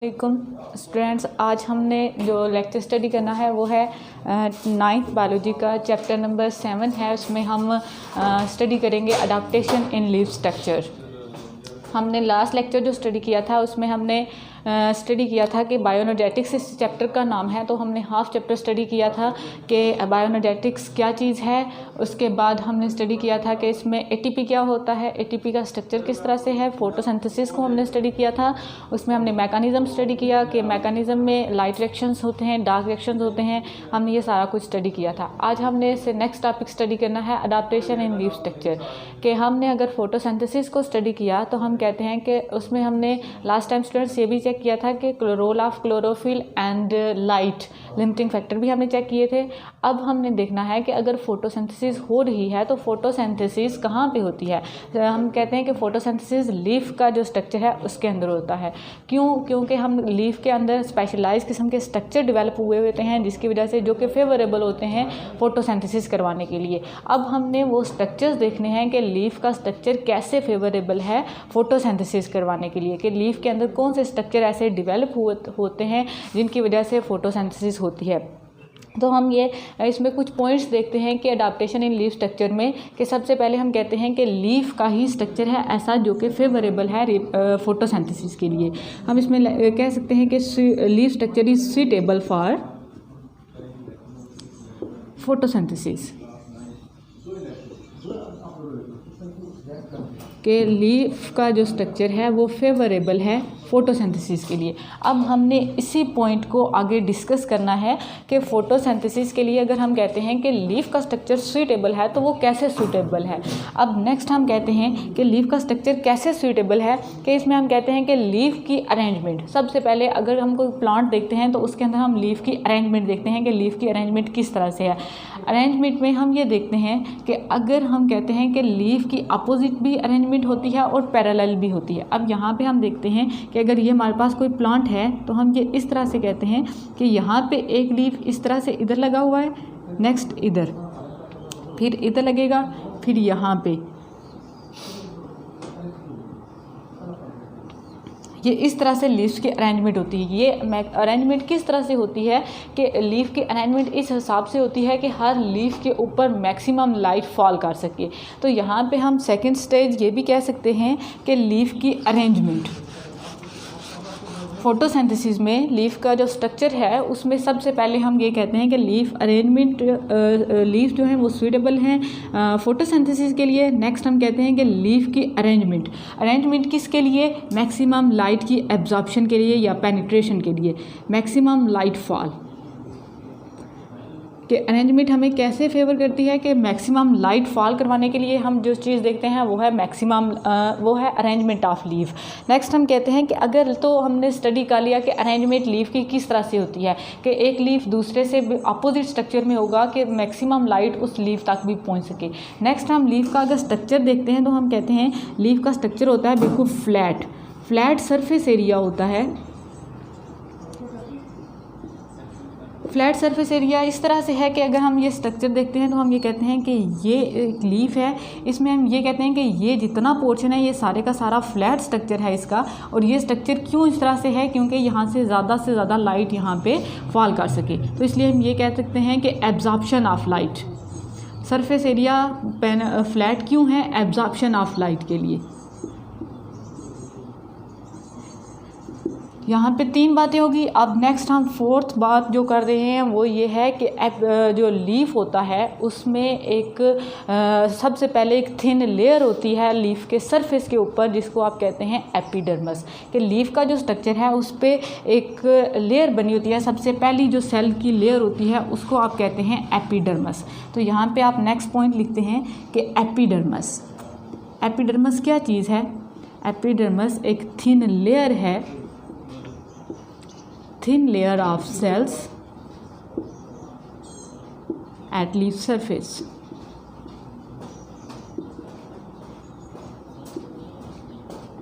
वालेकुम स्टूडेंट्स, आज हमने जो लेक्चर स्टडी करना है वो है 9th बायोलॉजी का चैप्टर नंबर 7 है। उसमें हम स्टडी करेंगे अडाप्टेशन इन लीफ स्ट्रक्चर। हमने लास्ट लेक्चर जो स्टडी किया था उसमें हमने स्टडी किया था कि बायोएनर्जेटिक्स इस चैप्टर का नाम है, तो हमने हाफ चैप्टर स्टडी किया था कि बायोएनर्जेटिक्स क्या चीज़ है। उसके बाद हमने स्टडी किया था कि इसमें एटीपी क्या होता है, एटीपी का स्ट्रक्चर किस तरह से है, फोटोसिंथेसिस को हमने स्टडी किया था। उसमें हमने मैकेनिज़्म स्टडी किया कि मैकेनिज़्म में लाइट रिएक्शंस होते हैं, डार्क रिएक्शंस होते हैं, हमने ये सारा कुछ स्टडी किया था। आज हमने इससे नेक्स्ट टॉपिक स्टडी करना है अडाप्टेशन इन लीफ स्ट्रक्चर। कि हमने अगर फोटोसिंथेसिस को स्टडी किया तो हम कहते हैं कि उसमें हमने लास्ट टाइम स्टूडेंट्स ये भी चेक किया था कि role of chlorophyll and light limiting factor भी हमने चेक किए थे। अब हमने देखना है कि अगर फोटोसिंथेसिस हो रही है तो फोटोसिंथेसिस कहाँ पे होती है। हम कहते हैं कि फोटोसिंथेसिस लीफ का जो स्ट्रक्चर है उसके अंदर होता है। क्योंकि हम लीफ के अंदर स्पेशलाइज किस्म के स्ट्रक्चर डेवलप हुए होते हैं जिसकी वजह से जो कि फेवरेबल होते हैं फोटोसिंथेसिस करवाने के लिए। अब हमने वो स्ट्रक्चर्स देखने हैं कि लीफ का स्ट्रक्चर कैसे फेवरेबल है फोटोसिंथेसिस करवाने के लिए, कि लीफ के अंदर कौन से स्ट्रक्चर ऐसे डेवलप होते हैं जिनकी वजह से फोटोसिंथेसिस होती है। तो हम ये इसमें कुछ पॉइंट्स देखते हैं कि अडाप्टेशन इन लीफ स्ट्रक्चर में, कि सबसे पहले हम कहते हैं कि लीफ का ही स्ट्रक्चर है ऐसा जो कि फेवरेबल है फोटोसिंथेसिस के लिए। हम इसमें कह सकते हैं कि leaf structure is suitable for photosynthesis, कि लीफ का जो स्ट्रक्चर है वो फेवरेबल है फोटोसिंथेसिस के लिए। अब हमने इसी पॉइंट को आगे डिस्कस करना है कि फोटोसिंथेसिस के लिए अगर हम कहते हैं कि लीफ का स्ट्रक्चर सूटेबल है तो वो कैसे सूटेबल है। अब नेक्स्ट हम कहते हैं कि लीफ का स्ट्रक्चर कैसे सूटेबल है, कि इसमें हम कहते हैं कि लीफ की अरेंजमेंट। सबसे पहले अगर हम कोई प्लांट देखते हैं तो उसके अंदर हम लीफ की अरेंजमेंट देखते हैं कि लीफ की अरेंजमेंट किस तरह से है। अरेंजमेंट में हम ये देखते हैं कि अगर हम कहते हैं कि लीफ की अपोजिट भी अरेंजमेंट होती है और पैरेलल भी होती है। अब यहाँ पे हम देखते हैं कि अगर ये हमारे पास कोई प्लांट है तो हम ये इस तरह से कहते हैं कि यहाँ पे एक लीफ इस तरह से इधर लगा हुआ है, नेक्स्ट इधर, फिर इधर लगेगा, फिर यहाँ पे ये इस तरह से लीव्स की अरेंजमेंट होती है। ये अरेंजमेंट किस तरह से होती है कि लीफ की अरेंजमेंट इस हिसाब से होती है कि हर लीफ के ऊपर मैक्सिमम लाइट फॉल कर सके। तो यहाँ पे हम सेकंड स्टेज ये भी कह सकते हैं कि लीफ की अरेंजमेंट फोटोसिंथेसिस में लीफ का जो स्ट्रक्चर है उसमें सबसे पहले हम ये कहते हैं कि लीफ अरेंजमेंट लीफ जो है वो सूटेबल हैं फोटोसिंथेसिस के लिए। नेक्स्ट हम कहते हैं कि लीफ की अरेंजमेंट किसके लिए, मैक्सिमम लाइट की एब्जॉर्प्शन के लिए या पेनिट्रेशन के लिए, मैक्सिमम लाइट फॉल कि अरेंजमेंट हमें कैसे फेवर करती है कि मैक्सिमम लाइट फॉल करवाने के लिए हम जो चीज़ देखते हैं वो है वो है अरेंजमेंट ऑफ लीफ। नेक्स्ट हम कहते हैं कि अगर तो हमने स्टडी कर लिया कि अरेंजमेंट लीफ की किस तरह से होती है, कि एक लीफ दूसरे से अपोजिट स्ट्रक्चर में होगा कि मैक्सिमम लाइट उस लीफ तक भी पहुंच सके। नेक्स्ट हम लीफ का अगर स्ट्रक्चर देखते हैं तो हम कहते हैं लीफ का स्ट्रक्चर होता है बिल्कुल फ्लैट सरफेस एरिया होता है। फ्लैट सरफेस एरिया इस तरह से है कि अगर हम ये स्ट्रक्चर देखते हैं तो हम ये कहते हैं कि ये एक लीफ है, इसमें हम ये कहते हैं कि ये जितना पोर्शन है ये सारे का सारा फ्लैट स्ट्रक्चर है इसका। और ये स्ट्रक्चर क्यों इस तरह से है, क्योंकि यहाँ से ज़्यादा लाइट यहाँ पे फॉल कर सके। तो इसलिए हम ये कह सकते हैं कि absorption of light, surface area flat क्यों है, एब्जॉर्प्शन ऑफ लाइट के लिए। यहाँ पे 3 बातें होगी। अब नेक्स्ट हम 4th बात जो कर रहे हैं वो ये है कि जो लीफ होता है उसमें एक सबसे पहले एक थिन लेयर होती है लीफ के सरफेस के ऊपर जिसको आप कहते हैं एपिडर्मस। कि लीफ का जो स्ट्रक्चर है उस पर एक लेयर बनी होती है, सबसे पहली जो सेल की लेयर होती है उसको आप कहते हैं एपिडर्मस। तो यहाँ पे आप नेक्स्ट पॉइंट लिखते हैं कि एपिडर्मस क्या चीज़ है। एपिडर्मस एक थिन लेयर है, thin layer of cells at leaf surface।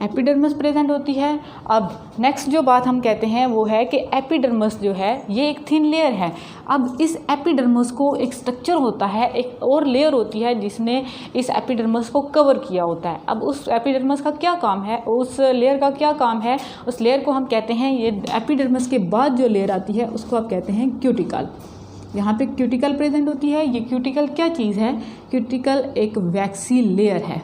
Epidermis present होती है। अब नेक्स्ट जो बात हम कहते हैं वो है कि एपिडर्मिस जो है ये एक थिन लेयर है। अब इस एपिडर्मिस को एक स्ट्रक्चर होता है, एक और लेयर होती है जिसने इस एपिडर्मिस को कवर किया होता है। अब उस एपिडर्मिस का क्या काम है, उस लेयर का क्या काम है, उस लेयर को हम कहते हैं, ये एपिडर्मिस के बाद जो लेयर आती है उसको आप कहते हैं क्यूटिकल। यहाँ पे क्यूटिकल प्रेजेंट होती है। ये क्यूटिकल क्या चीज़ है, क्यूटिकल एक वैक्सी लेयर है।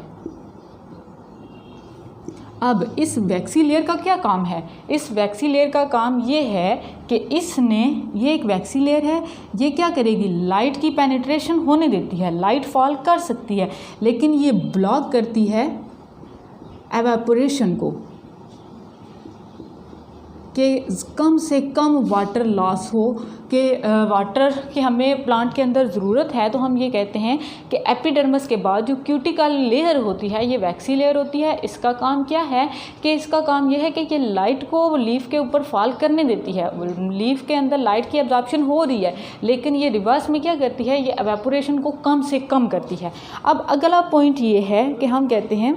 अब इस वैक्सी लेयर का क्या काम है, इस वैक्सी लेयर का काम ये है कि इसने, ये एक वैक्सी लेयर है, ये क्या करेगी, लाइट की पेनिट्रेशन होने देती है, लाइट फॉल कर सकती है, लेकिन ये ब्लॉक करती है एवेपोरेशन को, कि कम से कम वाटर लॉस हो, कि वाटर की हमें प्लांट के अंदर ज़रूरत है। तो हम ये कहते हैं कि एपिडर्मिस के बाद जो क्यूटिकल लेयर होती है, ये वैक्सी लेयर होती है, इसका काम क्या है कि इसका काम ये है कि ये लाइट को लीफ के ऊपर फॉल करने देती है। लीफ के अंदर लाइट की एब्जॉर्प्शन हो रही है, लेकिन ये रिवर्स में क्या करती है, ये एवेपोरेशन को कम से कम करती है। अब अगला पॉइंट ये है कि हम कहते हैं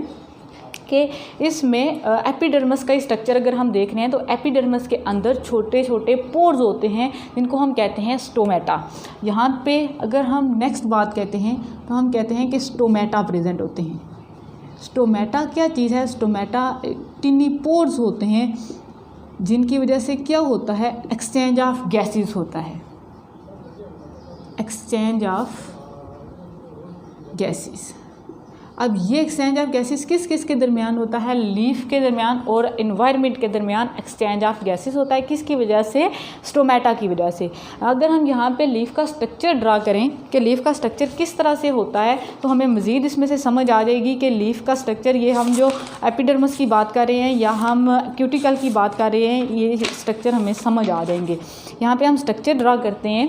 कि इसमें एपिडर्मिस का स्ट्रक्चर अगर हम देख रहे हैं तो एपिडर्मिस के अंदर छोटे छोटे पोर्स होते हैं जिनको हम कहते हैं स्टोमेटा। यहाँ पे अगर हम नेक्स्ट बात कहते हैं तो हम कहते हैं कि स्टोमेटा प्रेजेंट होते हैं। स्टोमेटा क्या चीज़ है, स्टोमेटा टिनी पोर्स होते हैं जिनकी वजह से क्या होता है, एक्सचेंज ऑफ गैसेस होता है, एक्सचेंज ऑफ गैसेस। अब ये एक्सचेंज ऑफ गैसेस किस किस के दरमियान होता है, लीफ के दरमियान और इन्वायरमेंट के दरमियान एक्सचेंज ऑफ गैसेस होता है। किसकी वजह से, स्टोमेटा की वजह से। अगर हम यहाँ पे लीफ का स्ट्रक्चर ड्रा करें कि लीफ का स्ट्रक्चर किस तरह से होता है, तो हमें मज़ीद इसमें से समझ आ जाएगी कि लीफ का स्ट्रक्चर, ये हम जो एपिडर्मिस की बात कर रहे हैं या हम क्यूटिकल की बात कर रहे हैं, ये स्ट्रक्चर हमें समझ आ जाएंगे। यहाँ पर हम स्ट्रक्चर ड्रा करते हैं।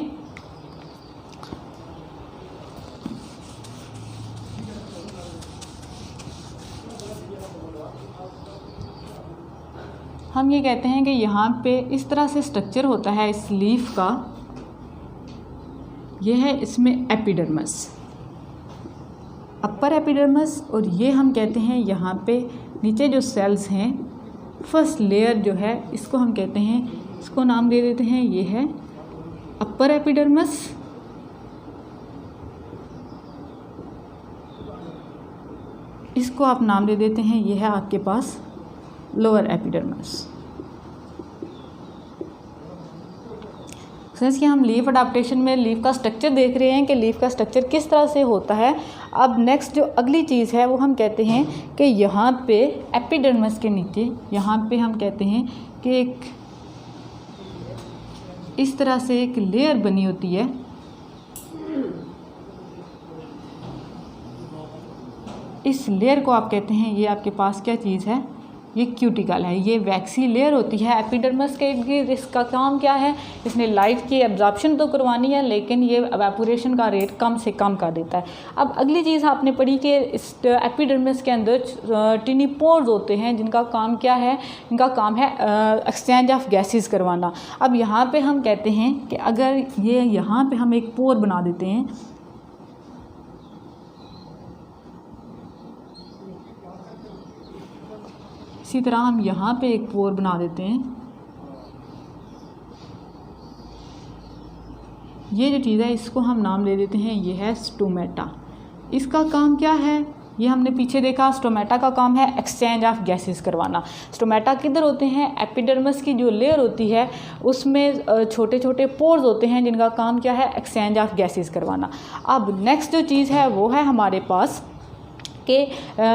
हम ये कहते हैं कि यहाँ पे इस तरह से स्ट्रक्चर होता है इस लीफ का, यह है इसमें एपिडर्मिस, अपर एपिडर्मिस, और ये हम कहते हैं यहाँ पे नीचे जो सेल्स हैं, फर्स्ट लेयर जो है इसको हम कहते हैं, इसको नाम दे देते हैं, ये है अपर एपिडर्मिस, इसको आप नाम दे देते हैं, ये है आपके पास लोअर एपिडर्मिस। सिंस कि हम लीफ अडाप्टेशन में लीफ का स्ट्रक्चर देख रहे हैं कि लीफ का स्ट्रक्चर किस तरह से होता है। अब नेक्स्ट जो अगली चीज़ है वो हम कहते हैं कि यहाँ पे एपिडर्मिस के नीचे, यहाँ पे हम कहते हैं कि एक इस तरह से एक लेयर बनी होती है, इस लेयर को आप कहते हैं, ये आपके पास क्या चीज़ है, ये क्यूटिकल है। ये वैक्सी लेयर होती है एपिडर्मिस के। इसका काम क्या है, इसने लाइट की एब्जॉर्प्शन तो करवानी है, लेकिन ये एवेपोरेशन का रेट कम से कम कर देता है। अब अगली चीज़ आपने पढ़ी कि इस एपिडर्मिस के अंदर टिनी पोर्स होते हैं जिनका काम क्या है, इनका काम है एक्सचेंज ऑफ गैसेस करवाना। अब यहाँ पे हम कहते हैं कि अगर ये यहाँ पे हम एक पोर बना देते हैं, इसी तरह हम यहाँ पे एक पोर बना देते हैं, ये जो चीज़ है इसको हम नाम दे देते हैं, ये है स्टोमेटा। इसका काम क्या है, ये हमने पीछे देखा, स्टोमेटा का काम है एक्सचेंज ऑफ गैसेस करवाना। स्टोमेटा किधर होते हैं, एपिडर्मिस की जो लेयर होती है उसमें छोटे छोटे पोर्स होते हैं जिनका काम क्या है, एक्सचेंज ऑफ गैसेस करवाना। अब नेक्स्ट जो चीज़ है वो है हमारे पास कि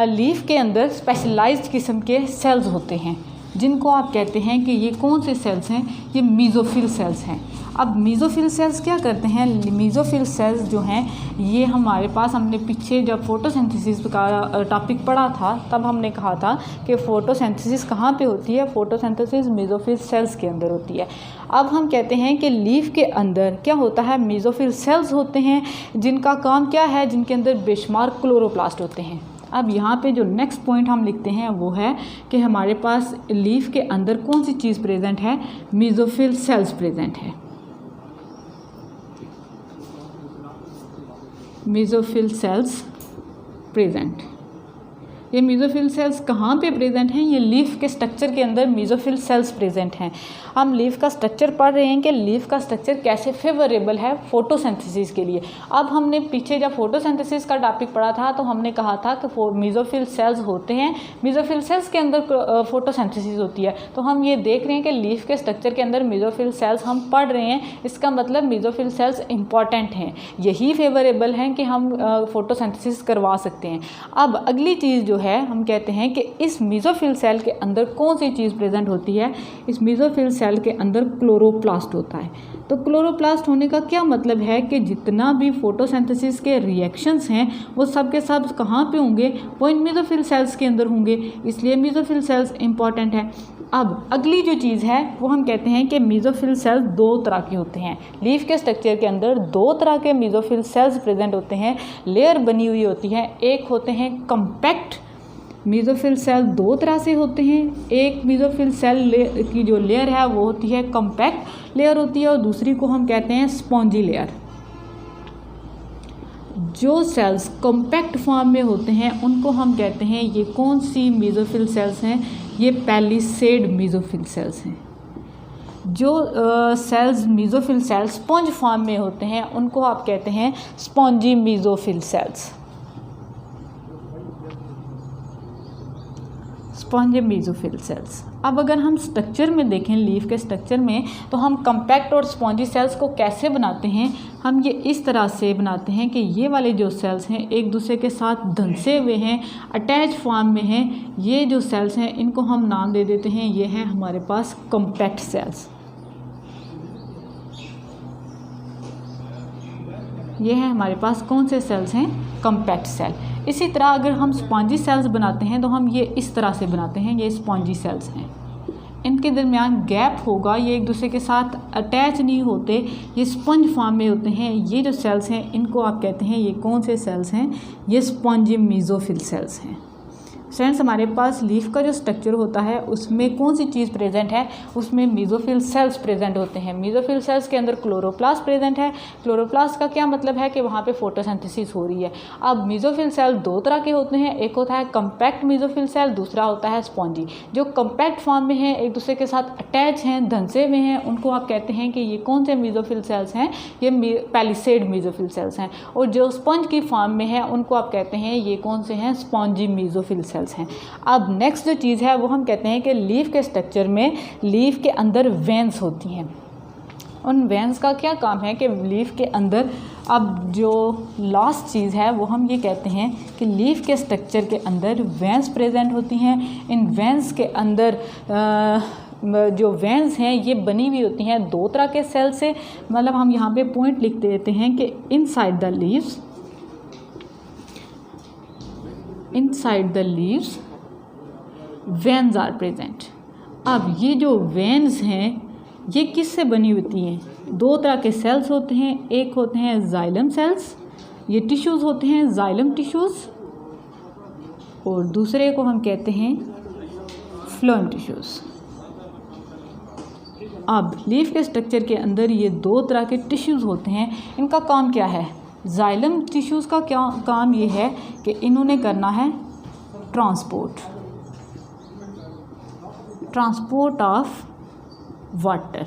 लीफ के अंदर स्पेशलाइज्ड किस्म के सेल्स होते हैं जिनको आप कहते हैं कि ये कौन से सेल्स हैं, ये मीज़ोफिल सेल्स हैं। अब मीज़ोफिल सेल्स क्या करते हैं, मीज़ोफिल सेल्स जो हैं ये हमारे पास, हमने पीछे जब फोटोसिंथेसिस का टॉपिक पढ़ा था तब हमने कहा था कि फोटोसिंथेसिस कहाँ पे होती है, फोटोसिंथेसिस मीज़ोफिल सेल्स के अंदर होती है। अब हम कहते हैं कि लीफ के अंदर क्या होता है, मीज़ोफिल सेल्स होते हैं जिनका काम क्या है, जिनके अंदर बेशुमार क्लोरोप्लास्ट होते हैं। अब यहाँ पे जो नेक्स्ट पॉइंट हम लिखते हैं वो है कि हमारे पास लीफ के अंदर कौन सी चीज़ प्रेजेंट है, मीज़ोफिल सेल्स प्रेजेंट है। Mesophyll cells present. ये मेसोफिल सेल्स कहाँ पे प्रेजेंट हैं? ये लीफ के स्ट्रक्चर के अंदर मेसोफिल सेल्स प्रेजेंट हैं। हम लीफ का स्ट्रक्चर पढ़ रहे हैं कि लीफ का स्ट्रक्चर कैसे फेवरेबल है फोटोसिंथेसिस के लिए। अब हमने पीछे जब फोटोसिंथेसिस का टॉपिक पढ़ा था तो हमने कहा था कि मेसोफिल सेल्स होते हैं, मेसोफिल सेल्स के अंदर फोटोसिंथेसिस होती है। तो हम ये देख रहे हैं कि लीफ के स्ट्रक्चर के अंदर मेसोफिल सेल्स हम पढ़ रहे हैं, इसका मतलब मेसोफिल सेल्स इंपॉर्टेंट हैं, यही फेवरेबल हैं कि हम फोटोसिंथेसिस करवा सकते हैं। अब अगली चीज़ जो है, हम कहते हैं कि इस मेसोफिल सेल के अंदर कौन सी चीज़ प्रेजेंट होती है? इस मेसोफिल सेल के अंदर क्लोरोप्लास्ट होता है। तो क्लोरोप्लास्ट होने का क्या मतलब है कि जितना भी फोटोसिंथेसिस के रिएक्शंस हैं वो सब के सब कहाँ पे होंगे? वो इन मेसोफिल सेल्स के अंदर होंगे, इसलिए मेसोफिल सेल्स इंपॉर्टेंट है। अब अगली जो चीज़ है वो हम कहते हैं कि मेसोफिल सेल्स दो तरह के होते हैं। लीफ के स्ट्रक्चर के अंदर दो तरह के मेसोफिल सेल्स प्रेजेंट होते हैं, लेयर बनी हुई होती है। एक होते हैं कम्पैक्ट मेसोफिल सेल, दो तरह से होते हैं। एक मेसोफिल सेल की जो लेयर है वो होती है कम्पैक्ट लेयर होती है, और दूसरी को हम कहते हैं स्पॉन्जी लेयर। जो सेल्स कॉम्पैक्ट फॉर्म में होते हैं उनको हम कहते हैं, ये कौन सी मेसोफिल सेल्स हैं? ये पैलिसेड मेसोफिल सेल्स हैं। जो cells mesophyll cells sponge form में होते हैं उनको आप कहते हैं spongy mesophyll cells, spongy mesophyll cells. अब अगर हम स्ट्रक्चर में देखें, लीफ के स्ट्रक्चर में, तो हम कम्पैक्ट और स्पॉन्जी सेल्स को कैसे बनाते हैं? हम ये इस तरह से बनाते हैं कि ये वाले जो सेल्स हैं एक दूसरे के साथ धंसे हुए हैं, अटैच फॉर्म में हैं। ये जो सेल्स हैं इनको हम नाम दे देते हैं, ये हैं हमारे पास कम्पैक्ट सेल्स। ये हैं हमारे पास कौन से सेल्स हैं? Compact cell. इसी तरह अगर हम स्पॉन्जी सेल्स बनाते हैं तो हम ये इस तरह से बनाते हैं, ये स्पॉन्जी सेल्स हैं। इनके दरमियान गैप होगा, ये एक दूसरे के साथ अटैच नहीं होते, ये स्पंज फॉर्म में होते हैं। ये जो सेल्स हैं इनको आप कहते हैं, ये कौन से सेल्स हैं? ये स्पॉन्जी मेसोफिल सेल्स हैं। फ्रेंड्स, हमारे पास लीफ का जो स्ट्रक्चर होता है उसमें कौन सी चीज़ प्रेजेंट है? उसमें मेसोफिल सेल्स प्रेजेंट होते हैं। मेसोफिल सेल्स के अंदर क्लोरोप्लास्ट प्रेजेंट है। क्लोरोप्लास्ट का क्या मतलब है? कि वहाँ पे फोटोसिंथेसिस हो रही है। अब मेसोफिल सेल दो तरह के होते हैं, एक होता है कम्पैक्ट मेसोफिल सेल, दूसरा होता है स्पॉन्जी। जो कम्पैक्ट फॉर्म में है, एक दूसरे के साथ अटैच हैं, धंसे हुए हैं, उनको आप कहते हैं कि ये कौन से मेसोफिल सेल्स हैं? ये पैलिसेड मेसोफिल सेल्स हैं। और जो स्पंज की फॉर्म में है उनको आप कहते हैं, ये कौन से हैं? स्पॉन्जी मेसोफिल सेल्स हैं। अब नेक्स्ट जो चीज़ है वो हम कहते हैं कि लीफ के स्ट्रक्चर में लीफ के अंदर वेन्स होती हैं। उन वेन्स का क्या काम है कि लीफ के अंदर, अब जो लास्ट चीज़ है वो हम ये कहते हैं कि लीफ के स्ट्रक्चर के अंदर वेन्स प्रेजेंट होती हैं। इन वेन्स के अंदर जो वेन्स हैं ये बनी हुई होती हैं दो तरह के सेल से। मतलब हम यहाँ पे पॉइंट लिख देते हैं कि inside the leaves, inside the leaves veins are present। अब ये जो वेन्स हैं ये किससे बनी होती हैं? दो तरह के सेल्स होते हैं, एक होते हैं जाइलम सेल्स, ये टिश्यूज़ होते हैं जाइलम टिश्यूज़, और दूसरे को हम कहते हैं फ्लोएम टिश्यूज़। अब लीफ के स्ट्रक्चर के अंदर ये दो तरह के टिश्यूज़ होते हैं, इनका काम क्या है? जाइलम टिश्यूज़ का क्या काम ये है कि इन्होंने करना है transport of water.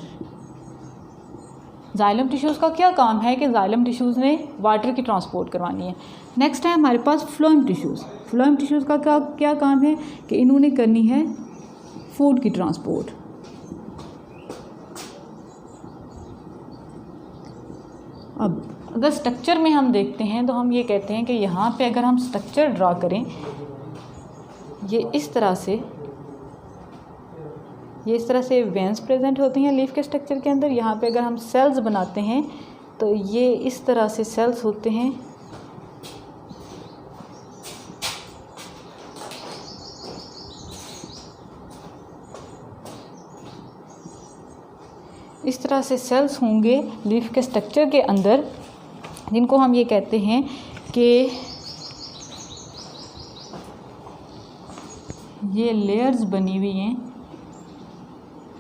Xylem tissues का क्या काम है कि जाइलम टिश्यूज़ ने वाटर की ट्रांसपोर्ट करवानी है। नेक्स्ट है हमारे पास फ्लोएम टिश्यूज़। फ्लोएम टिश्यूज़ का क्या काम है कि इन्होंने करनी है फूड की ट्रांसपोर्ट। अब अगर स्ट्रक्चर में हम देखते हैं तो हम ये कहते हैं कि यहाँ पे अगर हम स्ट्रक्चर ड्रा करें, ये इस तरह से वेन्स प्रेजेंट होती हैं लीफ के स्ट्रक्चर के अंदर। यहाँ पे अगर हम सेल्स बनाते हैं तो ये इस तरह से सेल्स होते हैं। इस तरह से सेल्स होंगे लीफ के स्ट्रक्चर के अंदर, जिनको हम ये कहते हैं कि ये लेयर्स बनी हुई हैं।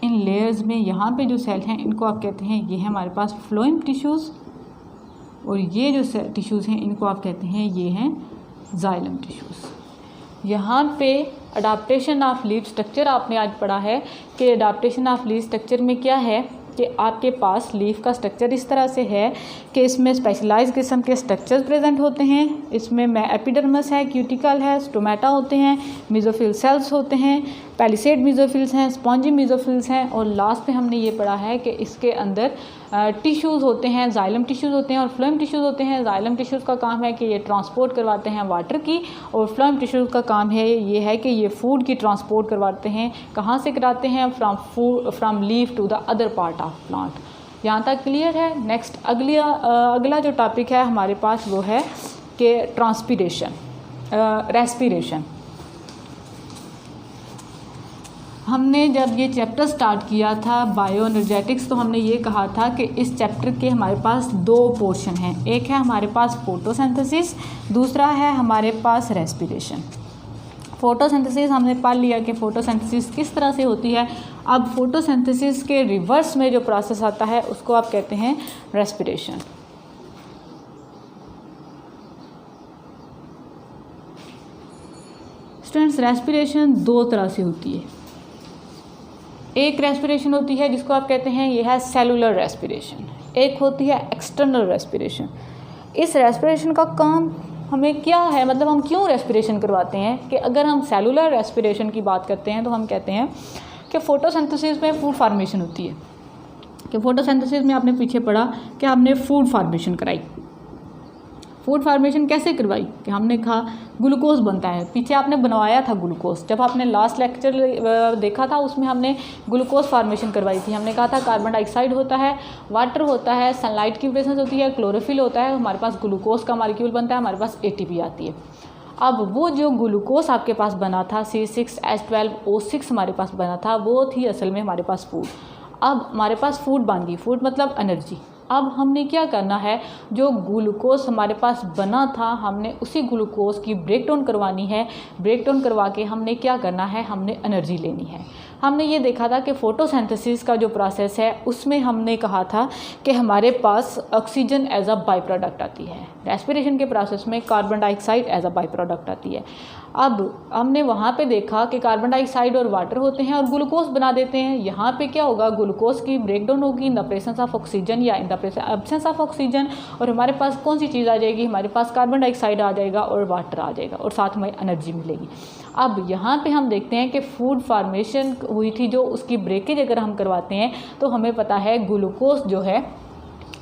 इन लेयर्स में यहाँ पे जो सेल हैं इनको आप कहते हैं, ये है हमारे पास फ्लोएम टिश्यूज़, और ये जो टिश्यूज़ हैं इनको आप कहते हैं ये हैं जाइलम टिश्यूज़। यहाँ पे अडाप्टेशन ऑफ लीफ स्ट्रक्चर आपने आज पढ़ा है कि अडाप्टेशन ऑफ लीफ स्ट्रक्चर में क्या है कि आपके पास लीफ का स्ट्रक्चर इस तरह से है कि इसमें स्पेशलाइज्ड किस्म के स्ट्रक्चर्स प्रेजेंट होते हैं। इसमें एपिडर्मिस है, क्यूटिकल है, स्टोमेटा होते हैं, मेसोफिल सेल्स होते हैं, पैलिसेड मेसोफिल्स हैं, स्पॉन्जी मेसोफिल्स हैं, और लास्ट में हमने ये पढ़ा है कि इसके अंदर टिश्यूज़ होते हैं, जाइलम टिश्यूज़ होते हैं और फ्लोएम टिश्यूज़ होते हैं। जाइलम टिश्यूज़ का काम है कि ये ट्रांसपोर्ट करवाते हैं वाटर की, और फ्लोएम टिश्यूज़ का काम है ये है कि ये फूड की ट्रांसपोर्ट करवाते हैं। कहाँ से कराते हैं? From leaf to the other part of plant. यहाँ तक क्लियर है। नेक्स्ट अगला जो टॉपिक है हमारे पास वो है कि ट्रांसपीरेशन, रेस्पिरेशन। हमने जब ये चैप्टर स्टार्ट किया था बायो एनर्जेटिक्स, तो हमने ये कहा था कि इस चैप्टर के हमारे पास दो पोर्शन हैं। एक है हमारे पास फोटोसिंथेसिस, दूसरा है हमारे पास रेस्पिरेशन। फोटोसिंथेसिस हमने पढ़ लिया कि फोटोसिंथेसिस किस तरह से होती है। अब फोटोसिंथेसिस के रिवर्स में जो प्रोसेस आता है उसको आप कहते हैं रेस्पिरेशन। स्टूडेंट्स, रेस्पिरेशन दो तरह से होती है। एक रेस्पिरेशन होती है जिसको आप कहते हैं ये है सेलुलर रेस्पिरेशन, एक होती है एक्सटर्नल रेस्पिरेशन। इस रेस्पिरेशन का काम हमें क्या है, मतलब हम क्यों रेस्पिरेशन करवाते हैं? कि अगर हम सेलुलर रेस्पिरेशन की बात करते हैं तो हम कहते हैं कि फोटोसिंथेसिस में फूड फार्मेशन होती है। कि फोटोसिंथेसिस में आपने पीछे पढ़ा कि हमने फूड फार्मेशन कराई। फूड फार्मेशन कैसे करवाई? कि हमने कहा ग्लूकोज बनता है। पीछे आपने बनवाया था ग्लूकोज, जब आपने लास्ट लेक्चर देखा था उसमें हमने ग्लूकोज फार्मेशन करवाई थी। हमने कहा था कार्बन डाइऑक्साइड होता है, वाटर होता है, सनलाइट की प्रेजेंस होती है, क्लोरोफिल होता है, हमारे पास ग्लूकोज का मॉलिक्यूल बनता है, हमारे पास एटीपी आती है। अब वो जो ग्लूकोज आपके पास बना था C6H12O6 हमारे पास बना था, वो थी असल में हमारे पास फूड। अब हमारे पास फूड बन गई, फूड मतलब एनर्जी। अब हमने क्या करना है, जो ग्लूकोज हमारे पास बना था हमने उसी ग्लूकोज की ब्रेक डाउन करवानी है। ब्रेक डाउन करवा के हमने क्या करना है, हमने एनर्जी लेनी है। हमने ये देखा था कि फोटोसिंथेसिस का जो प्रोसेस है उसमें हमने कहा था कि हमारे पास oxygen as a by product आती है। रेस्पिरेशन के प्रोसेस में carbon dioxide as a by product आती है। अब हमने वहाँ पे देखा कि कार्बन डाइऑक्साइड और वाटर होते हैं और ग्लूकोज बना देते हैं। यहाँ पे क्या होगा, ग्लूकोज की ब्रेकडाउन होगी in the presence of oxygen या in the absence of oxygen, और हमारे पास कौन सी चीज़ आ जाएगी, हमारे पास कार्बन डाइऑक्साइड आ जाएगा और वाटर आ जाएगा और साथ में एनर्जी मिलेगी। अब यहाँ पे हम देखते हैं कि फूड फार्मेशन हुई थी, जो उसकी ब्रेकेज अगर हम करवाते हैं तो हमें पता है ग्लूकोज जो है,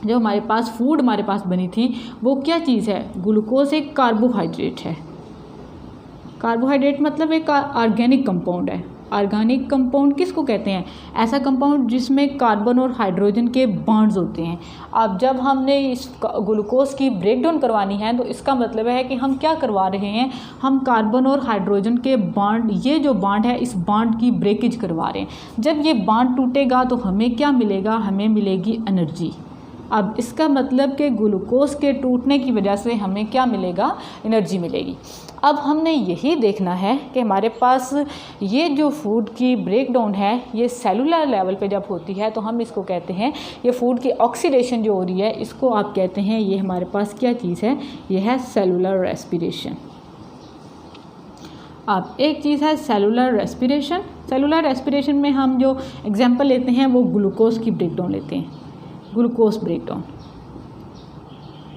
जो हमारे पास फूड हमारे पास बनी थी वो क्या चीज़ है, ग्लूकोज एक कार्बोहाइड्रेट है। कार्बोहाइड्रेट मतलब एक ऑर्गेनिक कंपाउंड है। ऑर्गेनिक कंपाउंड किसको कहते हैं? ऐसा कंपाउंड जिसमें कार्बन और हाइड्रोजन के बॉन्ड्स होते हैं। अब जब हमने इस ग्लूकोज की ब्रेकडाउन करवानी है तो इसका मतलब है कि हम क्या करवा रहे हैं, हम कार्बन और हाइड्रोजन के बॉन्ड, ये जो बॉन्ड है इस बॉन्ड की ब्रेकेज करवा रहे हैं। जब ये बॉन्ड टूटेगा तो हमें क्या मिलेगा, हमें मिलेगी एनर्जी। अब इसका मतलब कि ग्लूकोज के टूटने की वजह से हमें क्या मिलेगा, एनर्जी मिलेगी। अब हमने यही देखना है कि हमारे पास ये जो फूड की ब्रेकडाउन है ये सेलुलर लेवल पे जब होती है तो हम इसको कहते हैं, ये फूड की ऑक्सीडेशन जो हो रही है इसको आप कहते हैं, ये हमारे पास क्या चीज़ है, ये है सेलुलर रेस्पिरेशन। अब एक चीज़ है सेलुलर रेस्पिरेशन। सेलुलर रेस्पिरेशन में हम जो एग्जाम्पल लेते हैं वो ग्लूकोज की ब्रेकडाउन लेते हैं, ग्लूकोज ब्रेकडाउन,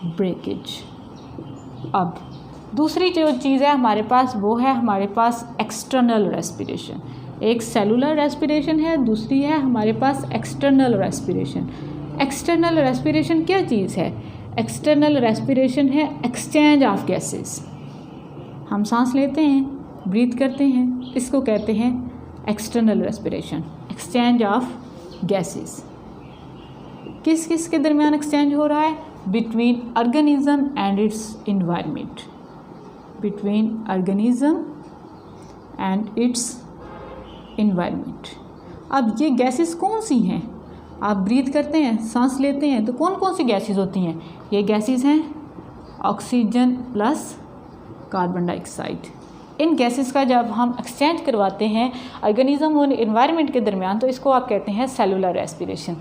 ब्रेकेज। अब दूसरी जो चीज़ है हमारे पास वो है हमारे पास एक्सटर्नल रेस्पिरेशन। एक सेलुलर रेस्पिरेशन है, दूसरी है हमारे पास एक्सटर्नल रेस्पिरेशन। एक्सटर्नल रेस्पिरेशन क्या चीज़ है? एक्सटर्नल रेस्पिरेशन है एक्सचेंज ऑफ गैसेस। हम सांस लेते हैं, ब्रीथ करते हैं, इसको कहते हैं external respiration, exchange of gases. किस किस के दरमियान एक्सचेंज हो रहा है? Between organism and it's environment, between organism and it's environment. अब ये गैसेस कौन सी हैं? आप ब्रीथ करते हैं, सांस लेते हैं, तो कौन कौन सी गैसेस होती हैं? ये गैसेस हैं ऑक्सीजन प्लस कार्बन डाइऑक्साइड। इन गैसेस का जब हम एक्सचेंज करवाते हैं ऑर्गेनिज्म और एनवायरनमेंट के दरमियान तो इसको आप कहते हैं सेलुलर रेस्पिरेशन।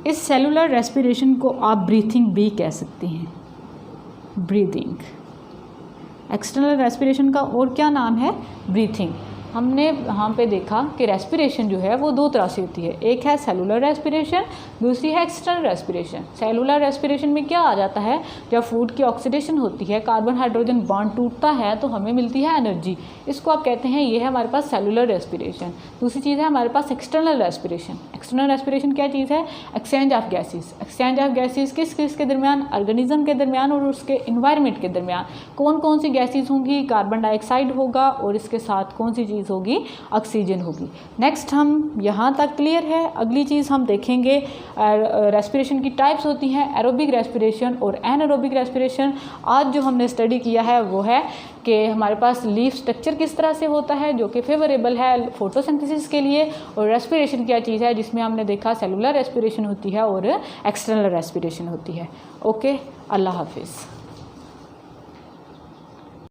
इस सेलुलर रेस्पिरेशन को आप ब्रीथिंग भी कह सकते हैं, ब्रीदिंग। एक्सटर्नल रेस्पिरेशन का और क्या नाम है? ब्रीथिंग। हमने यहाँ पे देखा कि रेस्पिरेशन जो है वो दो तरह से होती है, एक है सेलुलर रेस्पिरेशन, दूसरी है एक्सटर्नल रेस्पिरेशन। सेलुलर रेस्पिरेशन में क्या आ जाता है, जब फूड की ऑक्सीडेशन होती है, कार्बन हाइड्रोजन बॉन्ड टूटता है तो हमें मिलती है एनर्जी, इसको आप कहते हैं, ये है हमारे पास सेलुलर रेस्पिरेशन। दूसरी चीज़ है हमारे पास एक्सटर्नल रेस्पिरेशन। एक्सटर्नल रेस्पिरेशन क्या चीज़ है? Exchange of gases. Exchange of gases किस किस के दरमियान? ऑर्गेनिज्म के दरमियान और उसके इन्वायरमेंट के दरमियान। कौन कौन सी गैसेस होंगी? कार्बन डाइऑक्साइड होगा और इसके साथ कौन सी होगी? ऑक्सीजन होगी। नेक्स्ट हम यहाँ तक क्लियर है। अगली चीज़ हम देखेंगे, रेस्पिरेशन की टाइप्स होती हैं, एरोबिक रेस्पिरेशन और एनारोबिक रेस्पिरेशन। आज जो हमने स्टडी किया है वो है कि हमारे पास लीफ स्ट्रक्चर किस तरह से होता है जो कि फेवरेबल है फोटोसिंथेसिस के लिए, और रेस्पिरेशन क्या चीज़ है जिसमें हमने देखा सेलुलर रेस्पिरेशन होती है और एक्सटर्नल रेस्पिरेशन होती है। ओके, अल्लाह हाफिज़।